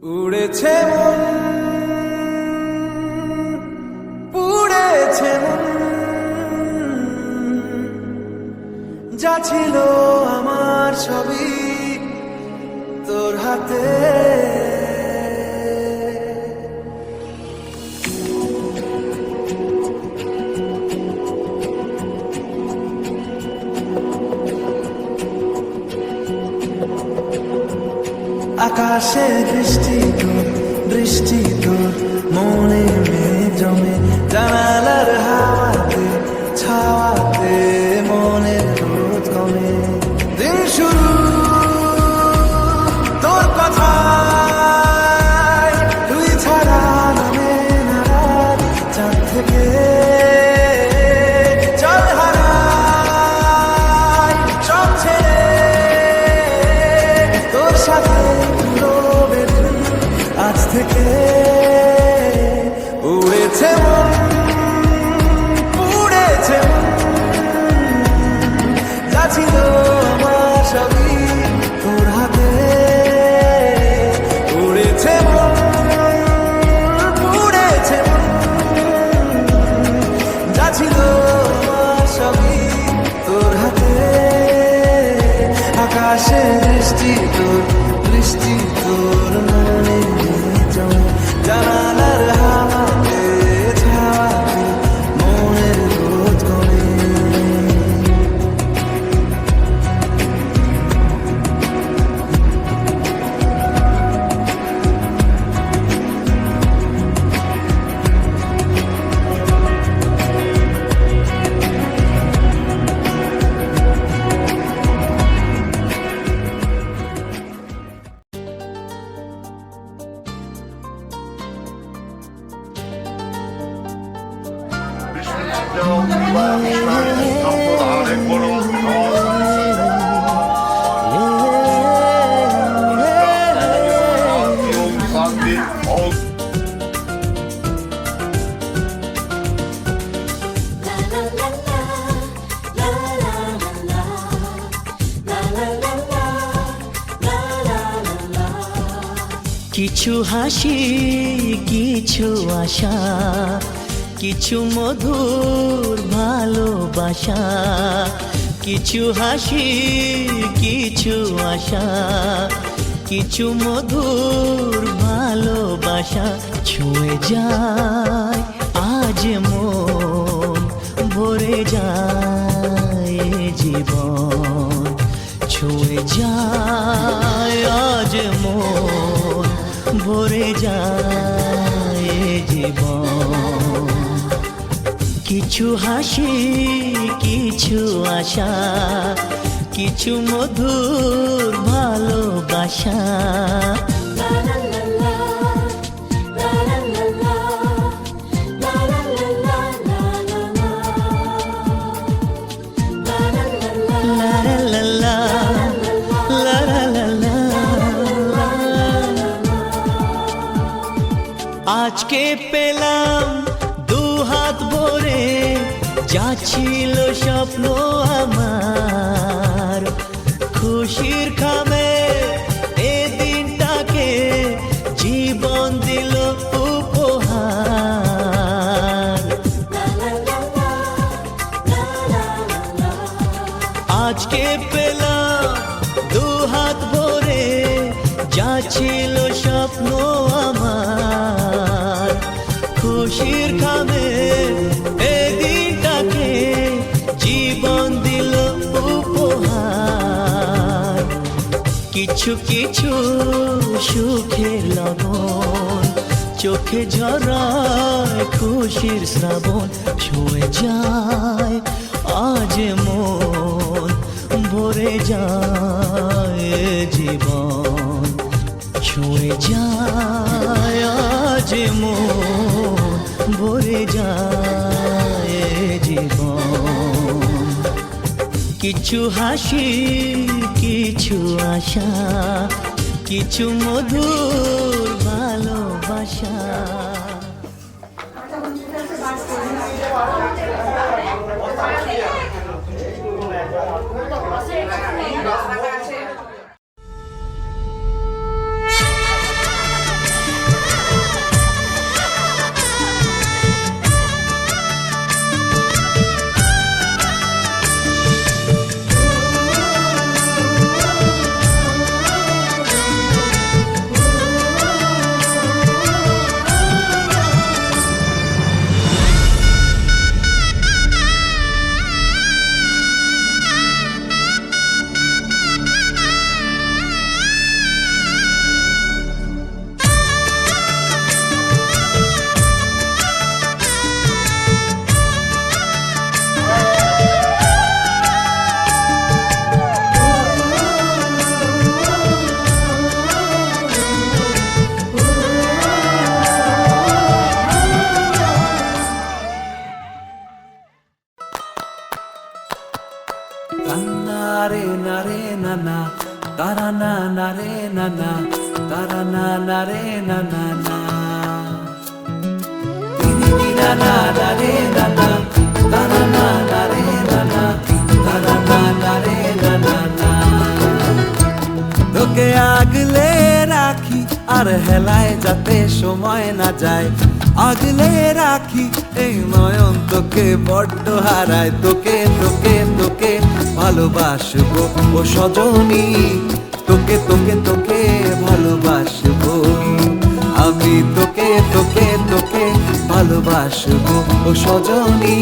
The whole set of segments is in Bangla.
উড়েছে মন, পুড়েছে মন, যা ছিল আমার সবই তোর হাতে। আকাশে বৃষ্টি তোর, বৃষ্টি তোর মনে মেঘ জমে, জানালার হাওয়াতে ছাওয়াতে মনের রোদ কমে। দিন শুরু তোর কথায়, তুই ছাড়া নামে না রাত, চাঁদ থেকে জল হারায় সব ছেড়ে তোর সাথে আজ থেকে। উড়েছে মন, পুড়েছে মন, যা ছিল আমার সবই তোর হাতে। উড়েছে মন, পুড়েছে মন, যা ছিল আমার সবই তোর হাতে। আকাশে বৃষ্টি তোর, বৃষ্টি তোর মনে জমে, জানালার হাওয়াতে ছাওয়াতে মনের রোদ কমে। কিছু হাসি, কিছু আশা, কিছু মধুর ভালোবাসা। কিছু হাসি, কিছু আশা, কিছু মধুর ভালোবাসা। ছুঁয়ে যায় আজ মন, ভরে যায় জীবন। ছুঁয়ে যায় আজ মন, ভরে যায় জীবন। কিছু হাসি, কিছু আশা, কিছু মধুর ভালোবাসা। আজকে পেলাম দু হাত ভরে, যা ছিল স্বপ্ন আমার। খুশির খামে এ দিনটাকে জীবন দিল উপহার। আজকে পেলাম দু হাত ভরে, যা ছিল স্বপ্ন আমার। খুশির খামে এ দিনটাকে জীবন দিল উপহার। কিছু কিছু সুখের লবণ, চোখে ঝরায় খুশির শ্রাবণ। ছুঁয়ে যায় আজ মন, ভরে যায় জীবন। ছুঁয়ে যায় আজ মন, ভরে যায় জীবন। কিছু হাসি, কিছু আশা, কিছু মধুর ভালোবাসা। তারা না না রে না না, তারা না না রে না না না, দিদি না না না রে না না, তারা না না রে না না, তারা না না রে না না না। তোকে আগলে রাখি আর হেলায় যাতে সময় না যায়, আগলে রাখি এই নয়ন তোকে বড্ড হারায়। তোকে তোকে তোকে ভালোবাসবো ও সজনী, তোকে তোকে তোকে ভালোবাসবো আমি, তোকে তোকে তোকে ভালোবাসবো ও সজনী,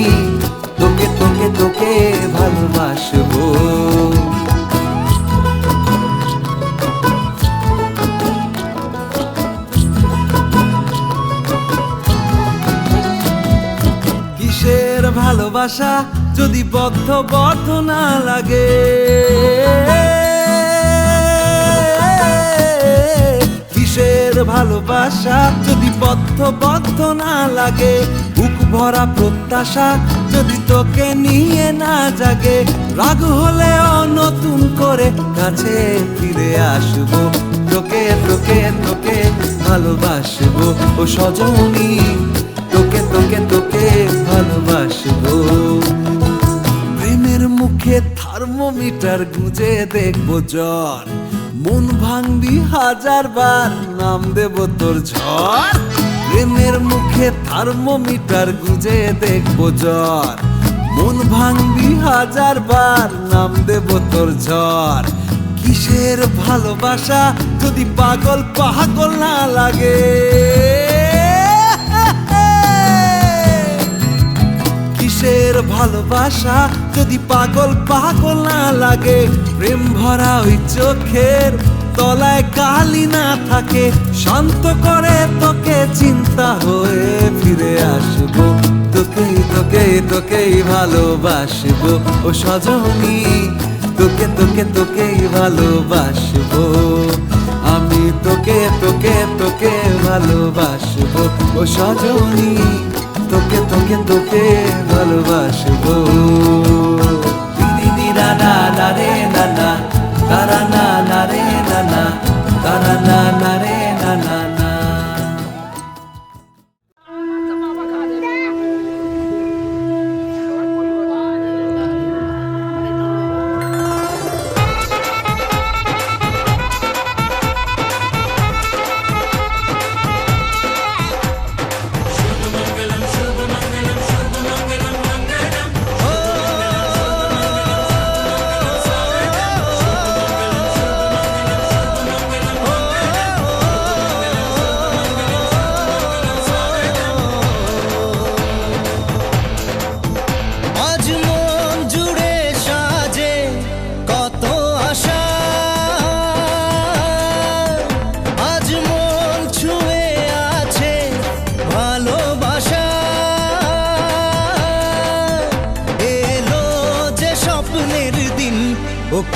তোকে তোকে তোকে ভালোবাসবো। কিসের ভালোবাসা যদি বদ্ধ বদ্ধ না লাগে, কিসের ভালোবাসা যদি বদ্ধ বদ্ধ না লাগে, বুক ভরা প্রত্যাশা যদি তোকে নিয়ে না জাগে, রাগ হলেও নতুন করে কাছে ফিরে আসবো, তোকে তোকে তোকে ভালোবাসবো ও সজনী, তোকে তোকে তোকে ভালোবাসবো। প্রেমের মুখে থার্মোমিটার গুঁজে দেখবো জ্বর, মন ভাঙবি হাজার বার নাম দেব তোর ঝড়। প্রেমের মুখে থার্মোমিটার গুঁজে দেখবো জ্বর, মন ভাঙবি হাজার বার নাম দেব তোর ঝড়। কিসের ভালোবাসা যদি পাগল পাগল না লাগে, কিসের ভালোবাসা যদি পাগল পাগল না লাগে, প্রেম ভরা ওই চোখের তলায় কালি না থাকে, শান্ত করে তোকে চিন্তা হয়ে ফিরে আসবো, তোকেই তোকেই তোকেই ভালোবাসবো ও সজনী, তোকে তোকে তোকেই ভালোবাসবো আমি, তোকে তোকে তোকে ভালোবাসবো ও সজনী, তোকে তোকে তোকে ভালোবাসবো। দিদি না না না রে না না, তারা না না রে না না, তারা না না রে না না না।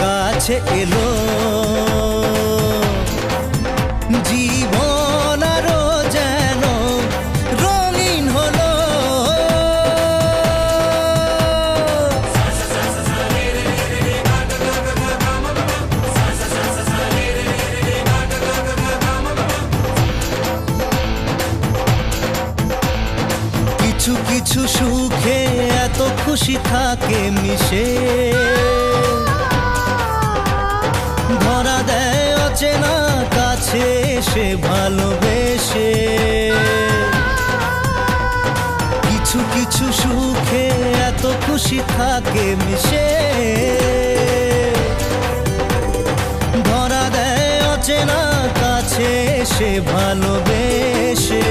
কাছে এলো জীবন আরো যেন রঙিন হলো, কিছু কিছু সুখে এত খুশি থাকে মিশে, ধরা দেয় অচেনা কাছে সে ভালোবেসে, কিছু কিছু সুখে এত খুশি থাকে মিশে, ধরা দেয় অচেনা কাছে সে ভালোবেসে।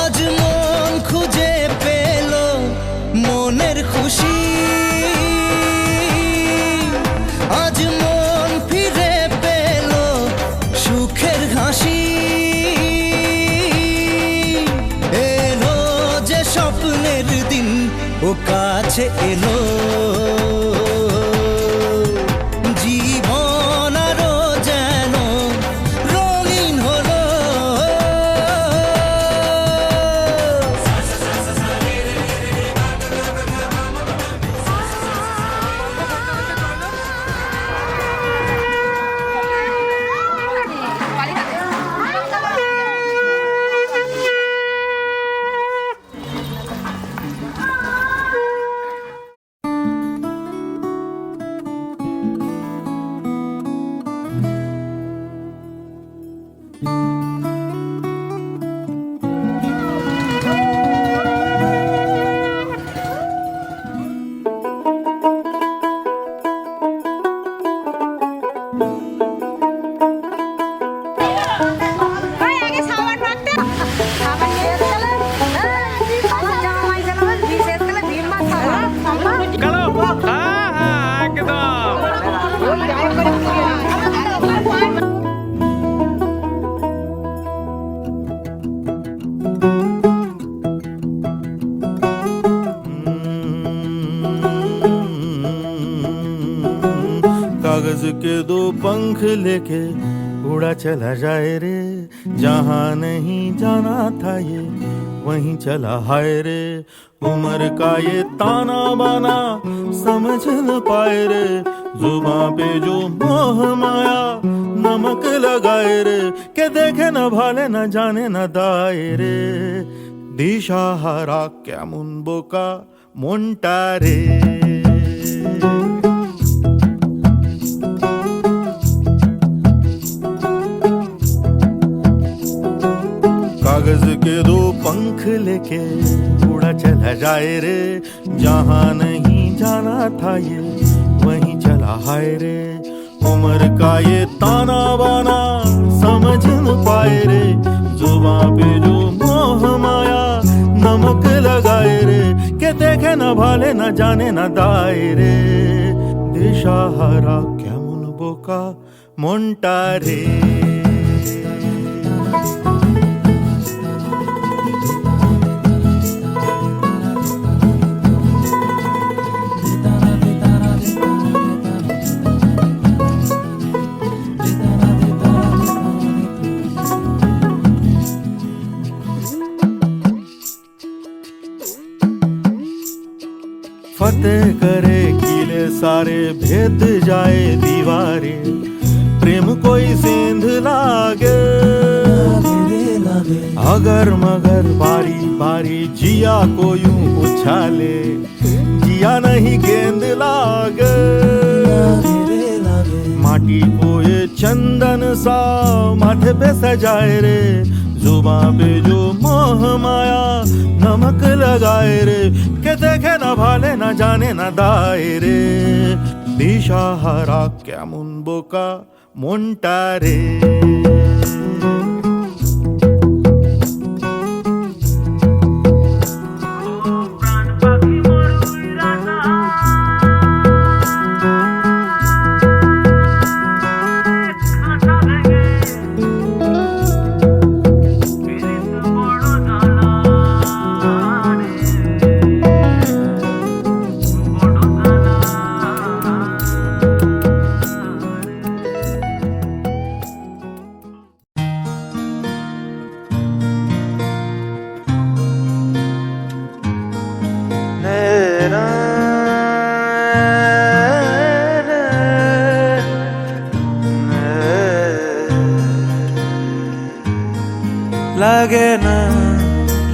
আজ মন খুঁজে পেল মনের খুশি, আজ মন ফিরে পেল সুখের হাসি, এলো যে স্বপ্নের দিন ও কাছে এলো, জীবন আরো যেন রঙিন হলো। ভাই আগে সাবান রাখতে সাবান নিয়ে গেলে আমার জামা মাই জানাবেন বিশেষ করে ভীম মাছ সাবান कागज के दो पंख लेके उड़ा चला जाए रे, जहाँ नहीं जाना था ये वहीं चला हाय रे। उम्र का ये ताना बाना समझ न पाए रे, जुबां पे जो मोह माया नमक लगाए रे, के देखे न भाले न जाने न दाए रे। দিশাহারা কেমন বোকা মনটা রে। कागज के दो पंख लेके उड़ा चला जाए रे, जहाँ नहीं जाना था ये वहीं चला हाय रे। उम्र का ये ताना बाना समझ न पाए रे, जुबां पे जो मोह माया नमक लगाए रे, के देखे न भाले न जाने न दाए रे। দিশাহারা কেমন বোকা মনটা রে। फतेह करे किले सारे, भेद जाए दीवारें, प्रेम कोई सेंध लागे अगर मगर बारी बारी जिया को यूं उछाले, जिया नहीं गेंद लागे। माटी को ये चंदन सा माथे पे सजाए रे, जुबां पे जो मोह माया नमक लगाए रे, के देखे न भाले न जाने न दाए रे। দিশাহারা কেমন বোকা মনটা রে।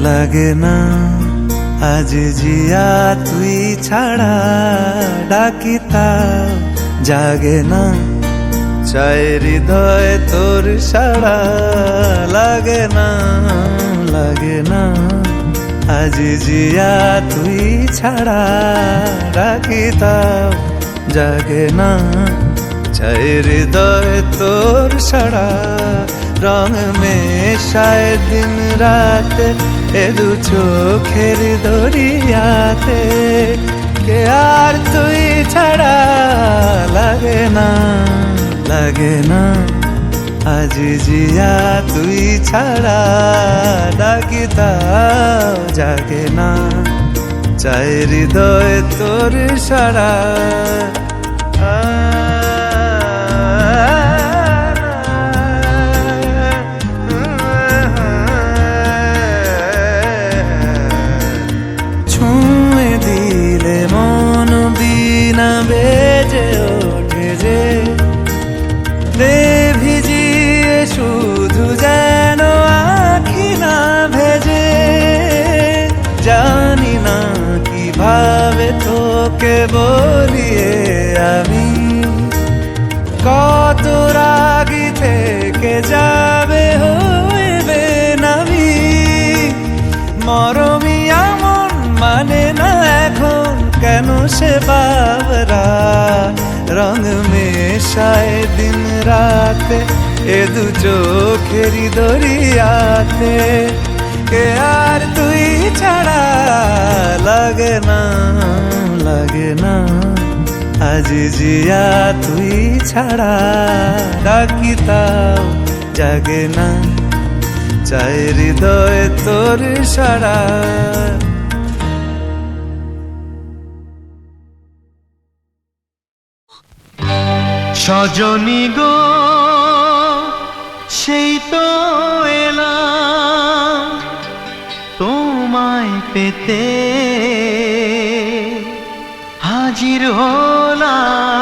লাগে না আজ জিয়া তুই ছাড়া, ডাকিতা জাগে না চাই হৃদয় তোর সাড়া। লাগে না আজ জিয়া তুই ছাড়া, ডাকিতা জাগে না চাই হৃদয় তোর সাড়া। রং মেশায় দিন রাত এ দু চোখের দরিয়াতে, কে আর তুই ছাড়া। লাগে না আজ জিয়া তুই ছাড়া, ডাকিতা জাগে না চাই হৃদয় তোর সাড়া। বেজে ওঠে যে দে ভিজিয়ে শুধু যেন আখি না ভেজে, জানি না কিভাবে তোকে বলিয়ে আমি কত রাগি থেকে যাবে। से बावरा रंग मेशाए दिन रात ए दु चोखेरी दरियाते के আর তুই ছাড়া লাগে না আজ জিয়া তুই ছাড়া ডাকি তাও জাগে না চাই হৃদয় তোর সারা সজনী গো সেই তো এলাম তোমায় পেতে হাজির হলাম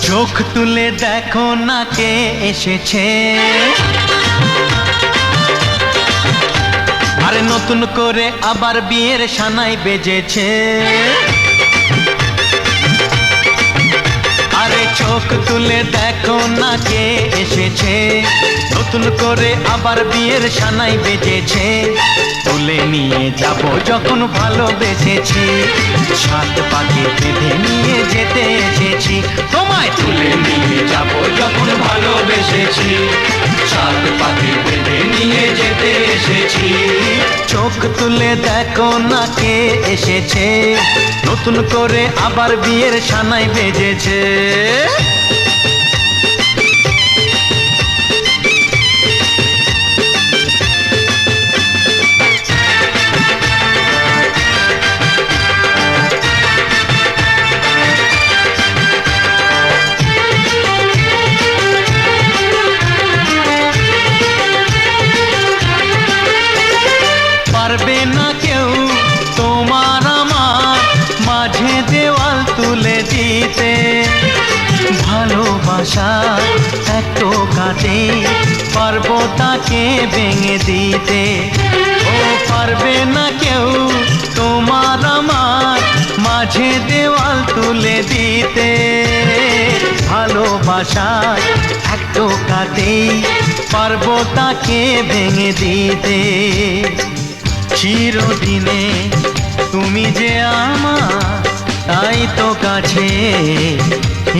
চোখ তুলে দেখো না কে এসেছে আরে নতুন করে আবার বিয়ের সানাই বেজেছে আরে চোখ তুলে দেখো না কে এসেছে নতুন করে আবার বিয়ের সানাই বেজেছে তুলে নিয়ে যাব যখন ভালোবেসেছি সাত পাকে বেঁধে নিয়ে যেতে এসেছি তোমায় তুলে নিয়ে যাব যখন ভালোবেসেছি সাত পাকে বেঁধে নিয়ে যেতে এসেছি চোখ তুলে দেখো না কে এসেছে নতুন করে আবার বিয়ের সানাই বেজেছে পারবে না কেউ তোমার আমার মাঝে দেওয়াল তুলে দিতে ভালোবাসা এত কাটে পারবো তাকে ভেঙে দিতে ও পারবে না কেউ তোমার আমার মাঝে দেওয়াল তুলে দিতে ভালোবাসা এত কাটে পারবো তাকে ভেঙে দিতে চিরদিনে তুমি যে আমার তাই তো কাছে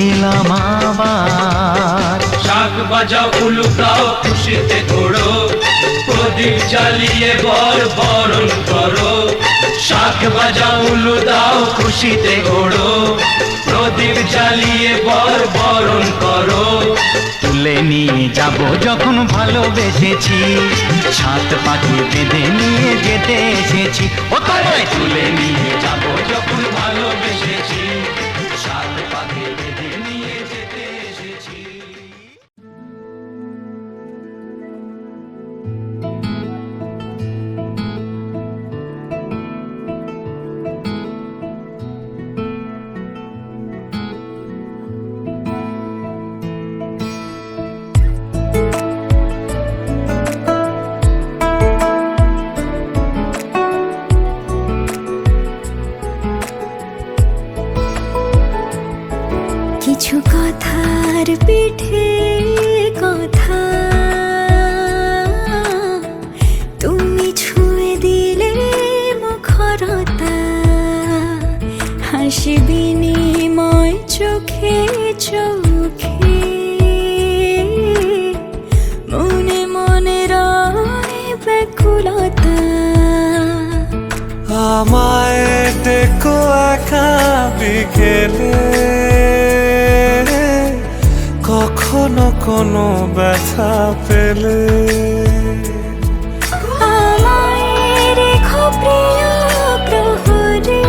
এলাম আবার শাক বাজাও উলুকাও খুশিতে ঘোড়ো প্রদীপ জ্বালিয়ে বরণ করো শাক বাজাও উলু দাও খুশিতে ঘোড়ো প্রদীপ জ্বালিয়ে বরণ করো তুলে নিয়ে যাব যখন ভালোবেসেছি সাত পাখি বেঁধে নিয়ে যেতে এসেছি ও তোমায় তুলে নিয়ে যাব যখন ভালোবেসেছি সাত পাকে বেঁধে নিয়ে যেতে এসেছি কিছু কথার পিঠে কথা তুমি ছুঁয়ে দিলে মুখরতা হাসি বিনিময় চোখে চোখে মনে মনে রয় ব্যাকুলতা আমায় দেখো একা বিকেলে কখনো কোনো ব্যথা পেলে আমায় রেখো প্রিয় প্রহরে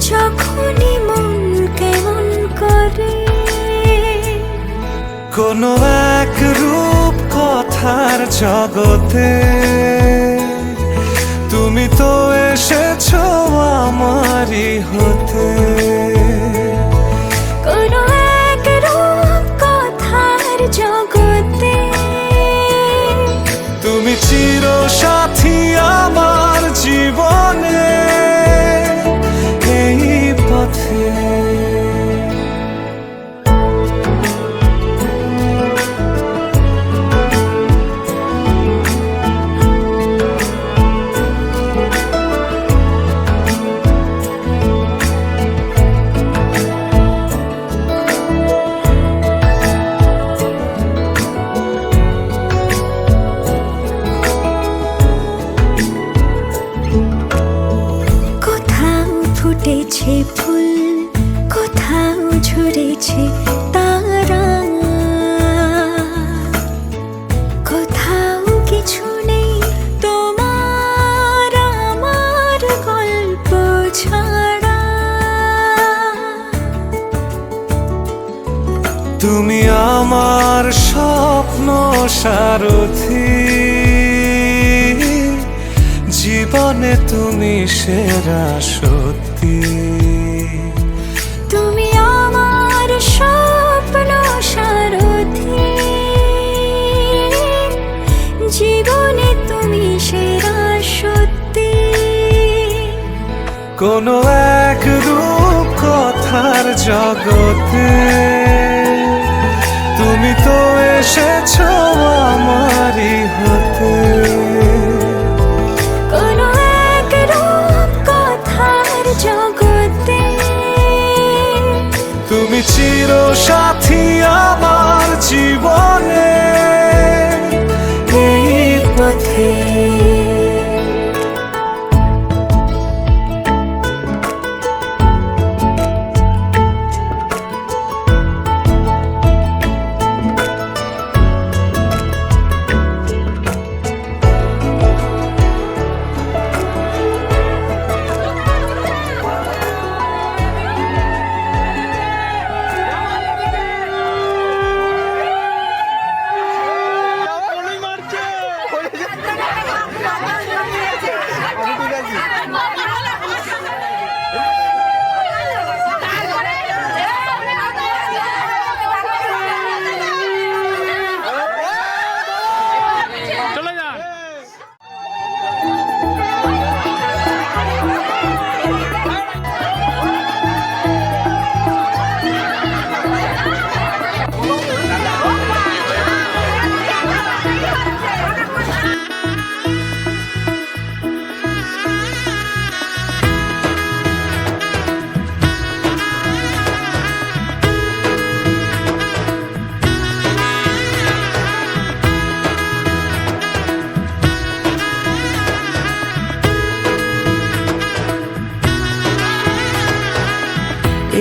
যখনই মন কেমন করে কোনো এক রূপ কথার জগতে তুমি তো এসেছো আমারই হতে তুমি চির সাথী আমার জীবনে এই পথে। কোথাও ফুটেছে ফুল, কোথাও ঝরেছে তারা, কোথাও কিছু নেই তোমার আমার গল্প ছাড়া। তুমি আমার স্বপ্ন সারথি, জীবনে তুমি সেরা সত্যি। তুমি আমার স্বপ্ন সারথি, জীবনে তুমি সেরা সত্যি। কোনো এক রূপ কথার জগতে তুমি তো এসেছো আমারই হতে। কোনো এক রূপ কথার জগতে তুমি চির সাথী আমার জীবনে এই পথে।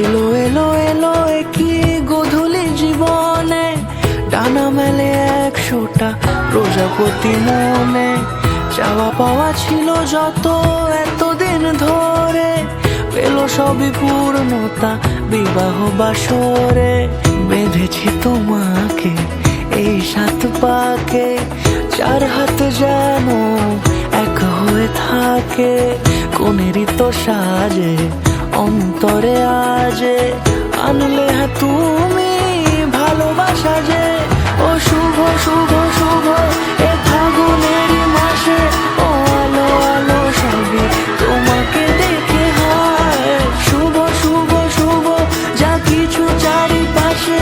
এলো এলো এলো কি গোধূলি জীবনে, ডানা মেলে 100টা প্রজাপতি মনে। চাওয়া পাওয়া ছিল যত এতদিন ধরে, পেল সবই পূর্ণতা বিবাহ বাসরে। বেঁধেছি তোমাকে এই 7 পাকে, 4 হাত যেন এক হয়ে থাকে। কোনেরই তো সাজে অন্তরে আজে, আনলে হ্যাঁ তুমি ভালোবাসা যে। ও শুভ শুভ শুভ এ ফাগুনেরই মাসে, ও আলো আলো সবই তোমাকে দেখে হয়। শুভ শুভ শুভ যা কিছু চারিপাশে,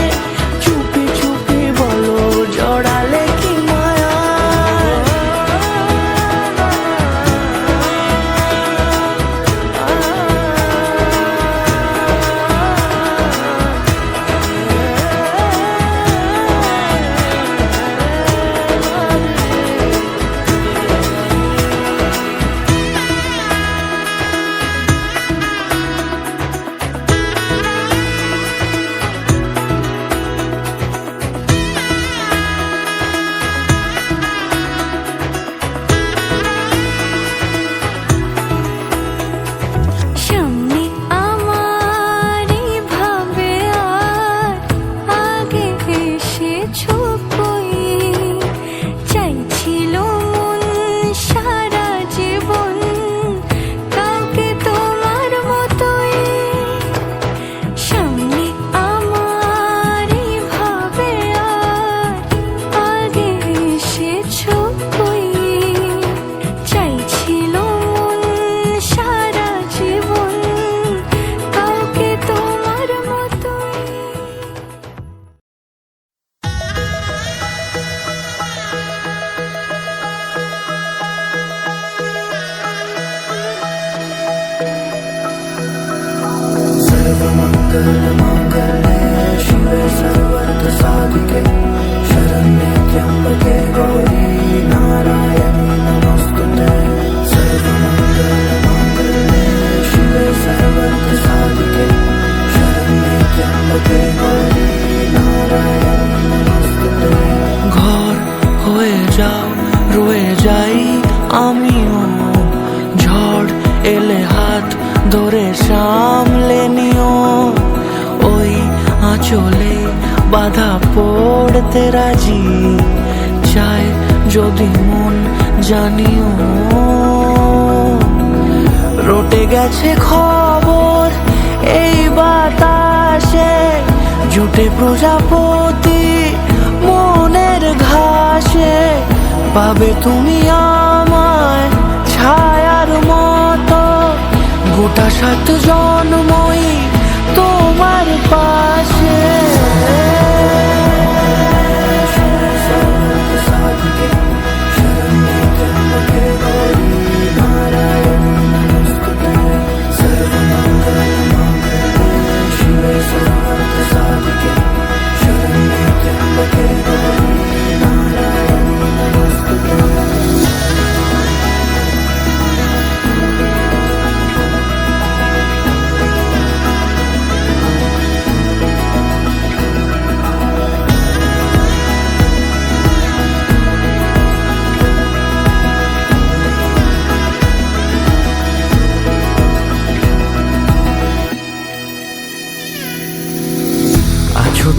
চুপি চুপি বলো জড়ালে কি মায়া। ধরে সামলে নিও, ওই আঁচলে বাধা পড়তে রাজি চায় যদি মন জানিও। রটে গেছে খবর এই বাতাসে, জুটে প্রজাপতি মনের ঘাসে, পাবে তুমি আমায় ছায়ার মতো, গোটা 7 জন্মই তোমার পাশে।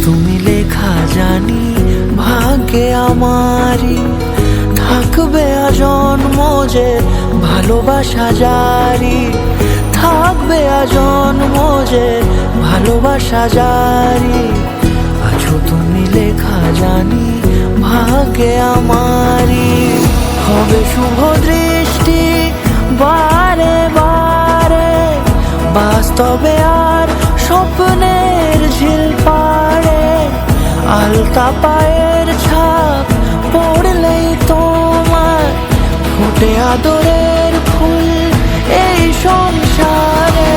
তুমি লেখা জানি ভাগ্যে আমারই, থাকবে আজন্ম যে ভালোবাসা জারি, থাকবে আজন্ম যে ভালোবাসা জারি। আছো তুমি লেখা জানি ভাগ্যে আমারই, হবে শুভ দৃষ্টি বারে বারে, বাস্তবে আর স্বপ্নের ঝিল পাড়ে, আলতা পায়ের ছাপ পড়লেই তোমার ফুটে আদরের ফুল এই সংসারে।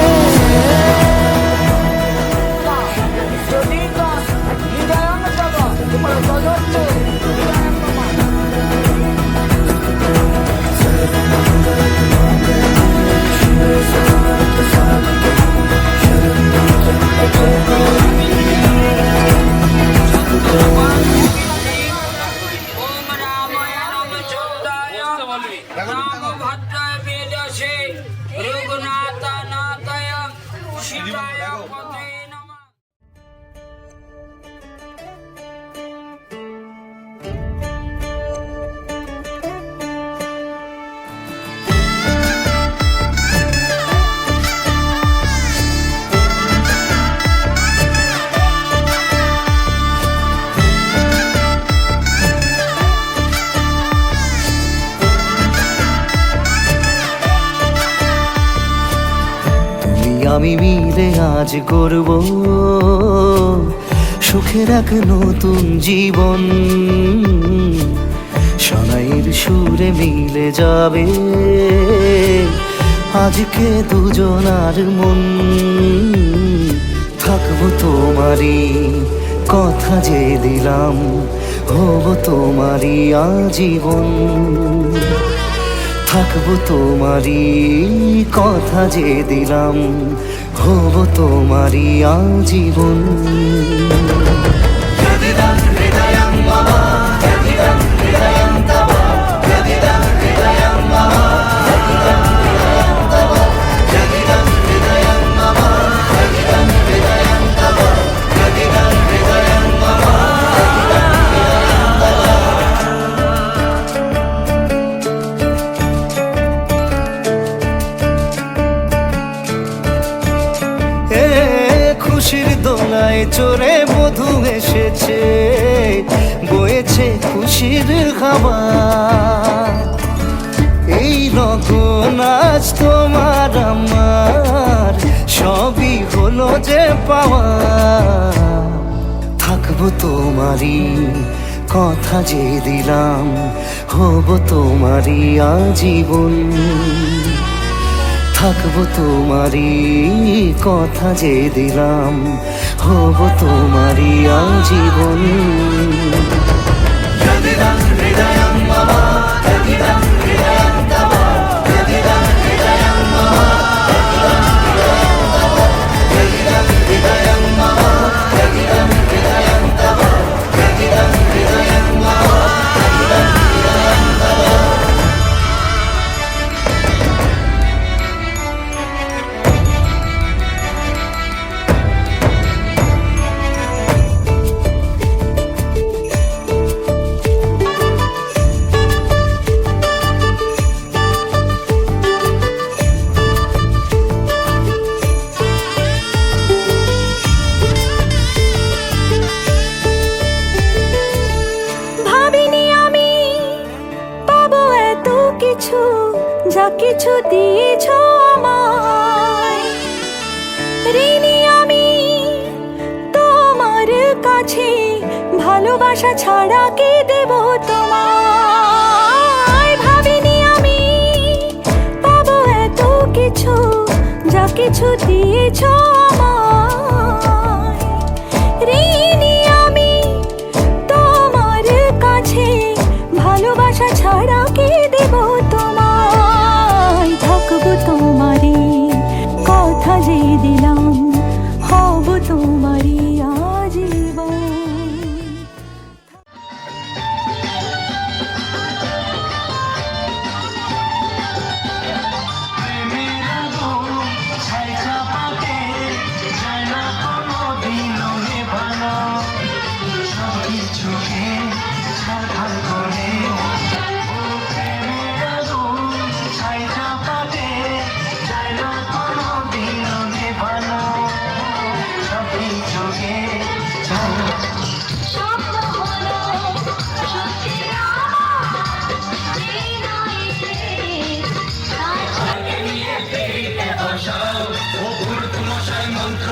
আমি মিলে আজ গড়ব সুখের এক নতুন জীবন, শোনাইয়ের সুরে মিলে যাবে আজকে দুজনার মন। থাকবো তোমারই কথা যে দিলাম, হব তোমারই আজীবন। থাকবো তোমারই কথা যে দিলাম, হব তোমারই আজীবন। খুশির দোলায় চড়ে বধূ এসেছে, বয়েছে খুশির হাওয়া, এই লগন আজ তোমার আমার সবই হলো যে পাওয়া। থাকবো তোমারই কথা যে দিলাম, হব তোমারই আজীবন। থাকবো তোমারই কথা যে দিলাম, হব তোমারই আজীবন। কিছু যা কিছু দিয়েছ আমায়, ঋণী আমি তোমার কাছে, ভালোবাসা ছাড়া কি দেব তোমায়। ভাবিনি আমি পাবো এত কিছু যা কিছু দিয়েছ আমায়, ঋণী আমি তোমার কাছে, ভালোবাসা ছাড়া কি দেব তোমায়। থাকবো তোমারই কথা যে দিলাম, হব তোমারই আজীবন। ও ভুল মশাই মন্ত্র